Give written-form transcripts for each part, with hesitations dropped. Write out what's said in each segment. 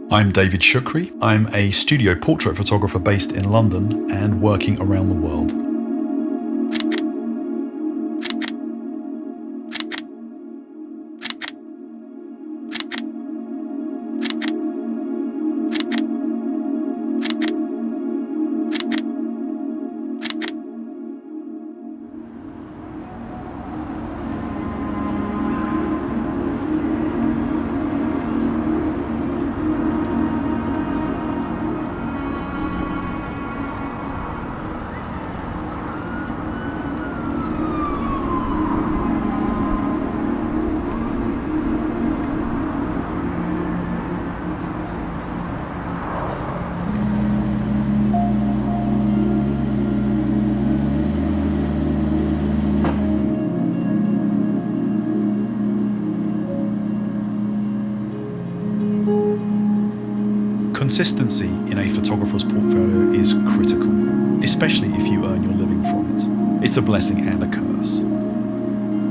I'm David Shoukry. I'm a studio portrait photographer based in London and working around the world. Consistency in a photographer's portfolio is critical, especially if you earn your living from it. It's a blessing and a curse.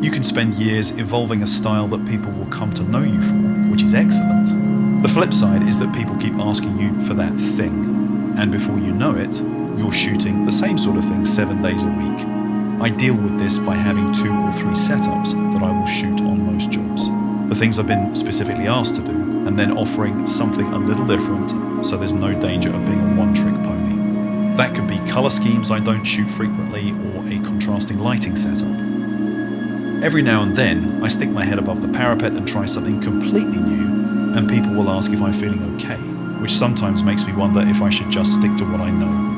You can spend years evolving a style that people will come to know you for, which is excellent. The flip side is that people keep asking you for that thing, and before you know it, you're shooting the same sort of thing 7 days a week. I deal with this by having 2 or 3 setups that I will shoot on most jobs. The things I've been specifically asked to do, and then offering something a little different so there's no danger of being a one-trick pony. That could be colour schemes I don't shoot frequently or a contrasting lighting setup. Every now and then, I stick my head above the parapet and try something completely new, and people will ask if I'm feeling okay, which sometimes makes me wonder if I should just stick to what I know.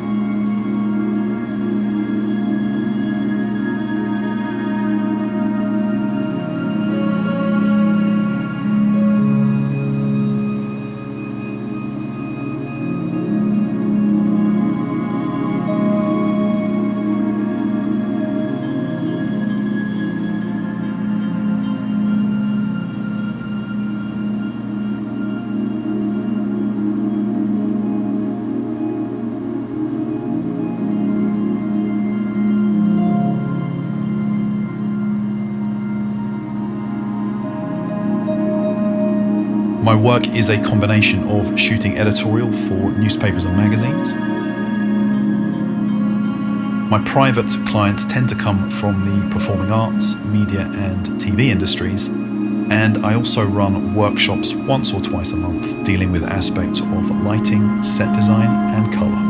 My work is a combination of shooting editorial for newspapers and magazines. My private clients tend to come from the performing arts, media and TV industries, and I also run workshops once or twice a month dealing with aspects of lighting, set design and colour.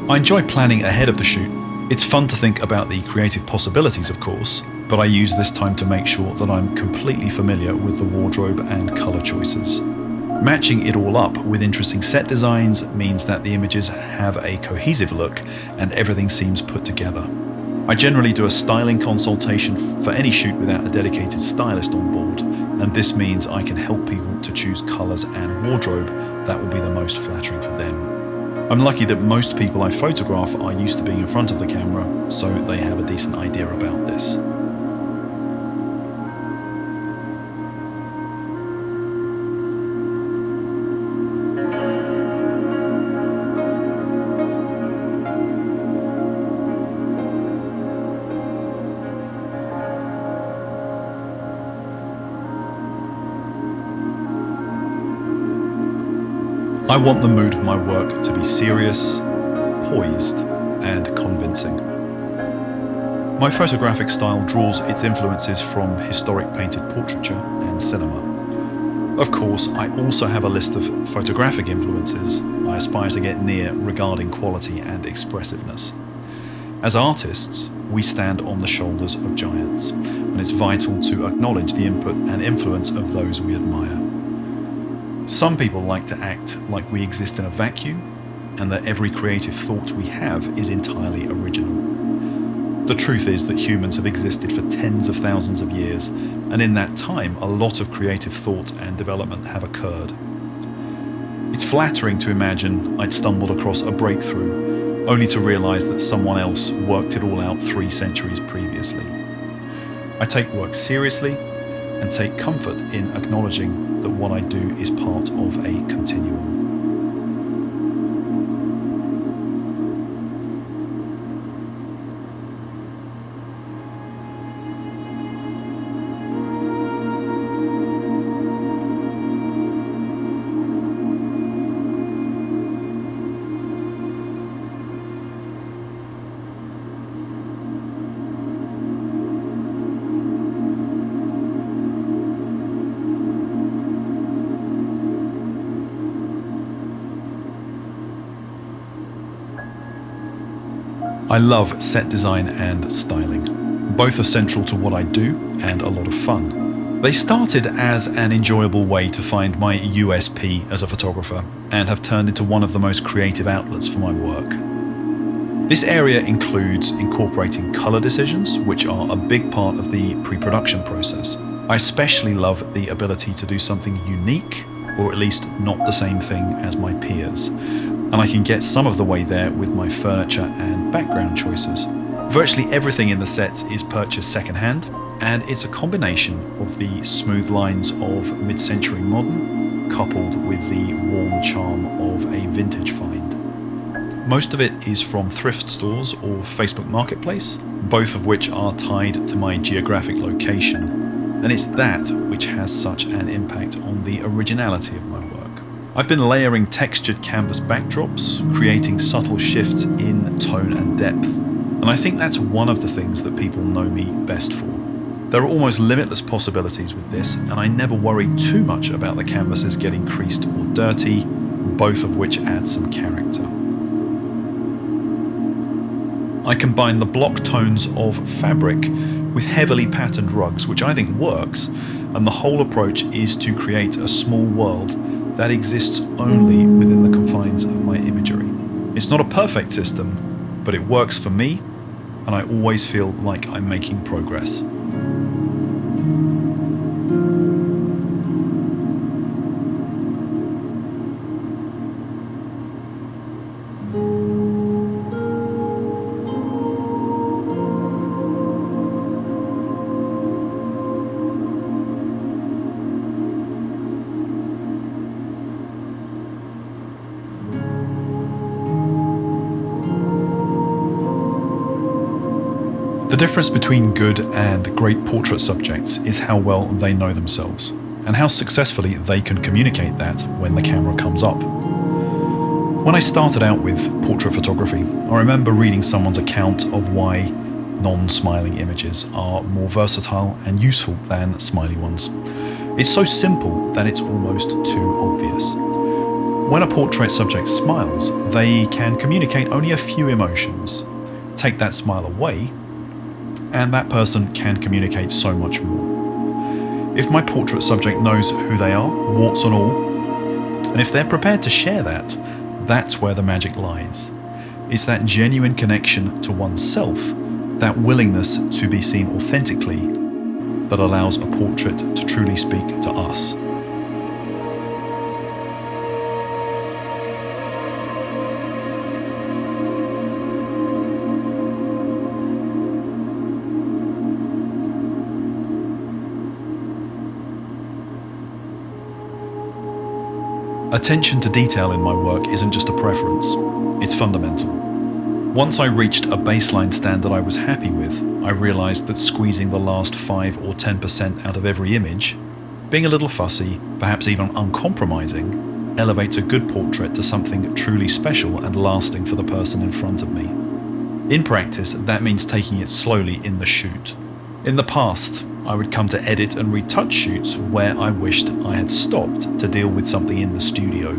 I enjoy planning ahead of the shoot. It's fun to think about the creative possibilities, of course, but I use this time to make sure that I'm completely familiar with the wardrobe and colour choices. Matching it all up with interesting set designs means that the images have a cohesive look and everything seems put together. I generally do a styling consultation for any shoot without a dedicated stylist on board, and this means I can help people to choose colours and wardrobe that will be the most flattering for them. I'm lucky that most people I photograph are used to being in front of the camera, so they have a decent idea about this. I want the mood of my work to be serious, poised, and convincing. My photographic style draws its influences from historic painted portraiture and cinema. Of course, I also have a list of photographic influences I aspire to get near regarding quality and expressiveness. As artists, we stand on the shoulders of giants, and it's vital to acknowledge the input and influence of those we admire. Some people like to act like we exist in a vacuum, and that every creative thought we have is entirely original. The truth is that humans have existed for tens of thousands of years, and in that time, a lot of creative thought and development have occurred. It's flattering to imagine I'd stumbled across a breakthrough, only to realize that someone else worked it all out 3 centuries previously. I take work seriously and take comfort in acknowledging that what I do is part of a continuum. I love set design and styling. Both are central to what I do and a lot of fun. They started as an enjoyable way to find my USP as a photographer and have turned into one of the most creative outlets for my work. This area includes incorporating color decisions, which are a big part of the pre-production process. I especially love the ability to do something unique, or at least not the same thing as my peers. And I can get some of the way there with my furniture and background choices. Virtually everything in the sets is purchased secondhand, and it's a combination of the smooth lines of mid-century modern, coupled with the warm charm of a vintage find. Most of it is from thrift stores or Facebook Marketplace, both of which are tied to my geographic location, and it's that which has such an impact on the originality of my work. I've been layering textured canvas backdrops, creating subtle shifts in tone and depth, and I think that's one of the things that people know me best for. There are almost limitless possibilities with this, and I never worry too much about the canvases getting creased or dirty, both of which add some character. I combine the block tones of fabric with heavily patterned rugs, which I think works, and the whole approach is to create a small world that exists only within the confines of my imagery. It's not a perfect system, but it works for me, and I always feel like I'm making progress. The difference between good and great portrait subjects is how well they know themselves, and how successfully they can communicate that when the camera comes up. When I started out with portrait photography, I remember reading someone's account of why non-smiling images are more versatile and useful than smiley ones. It's so simple that it's almost too obvious. When a portrait subject smiles, they can communicate only a few emotions. Take that smile away, and that person can communicate so much more. If my portrait subject knows who they are, warts and all, and if they're prepared to share that, that's where the magic lies. It's that genuine connection to oneself, that willingness to be seen authentically, that allows a portrait to truly speak to us. Attention to detail in my work isn't just a preference, it's fundamental. Once I reached a baseline standard I was happy with, I realized that squeezing the last 5 or 10% out of every image, being a little fussy, perhaps even uncompromising, elevates a good portrait to something truly special and lasting for the person in front of me. In practice, that means taking it slowly in the shoot. In the past, I would come to edit and retouch shoots where I wished I had stopped to deal with something in the studio.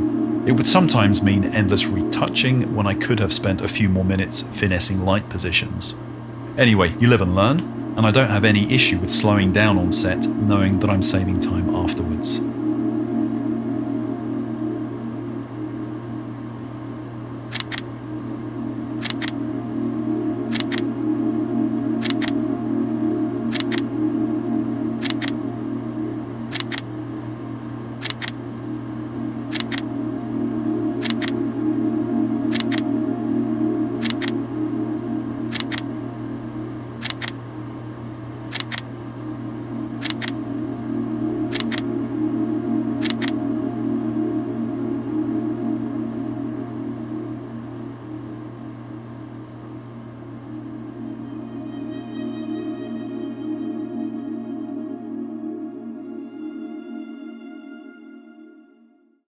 It would sometimes mean endless retouching when I could have spent a few more minutes finessing light positions. Anyway, you live and learn, and I don't have any issue with slowing down on set knowing that I'm saving time afterwards.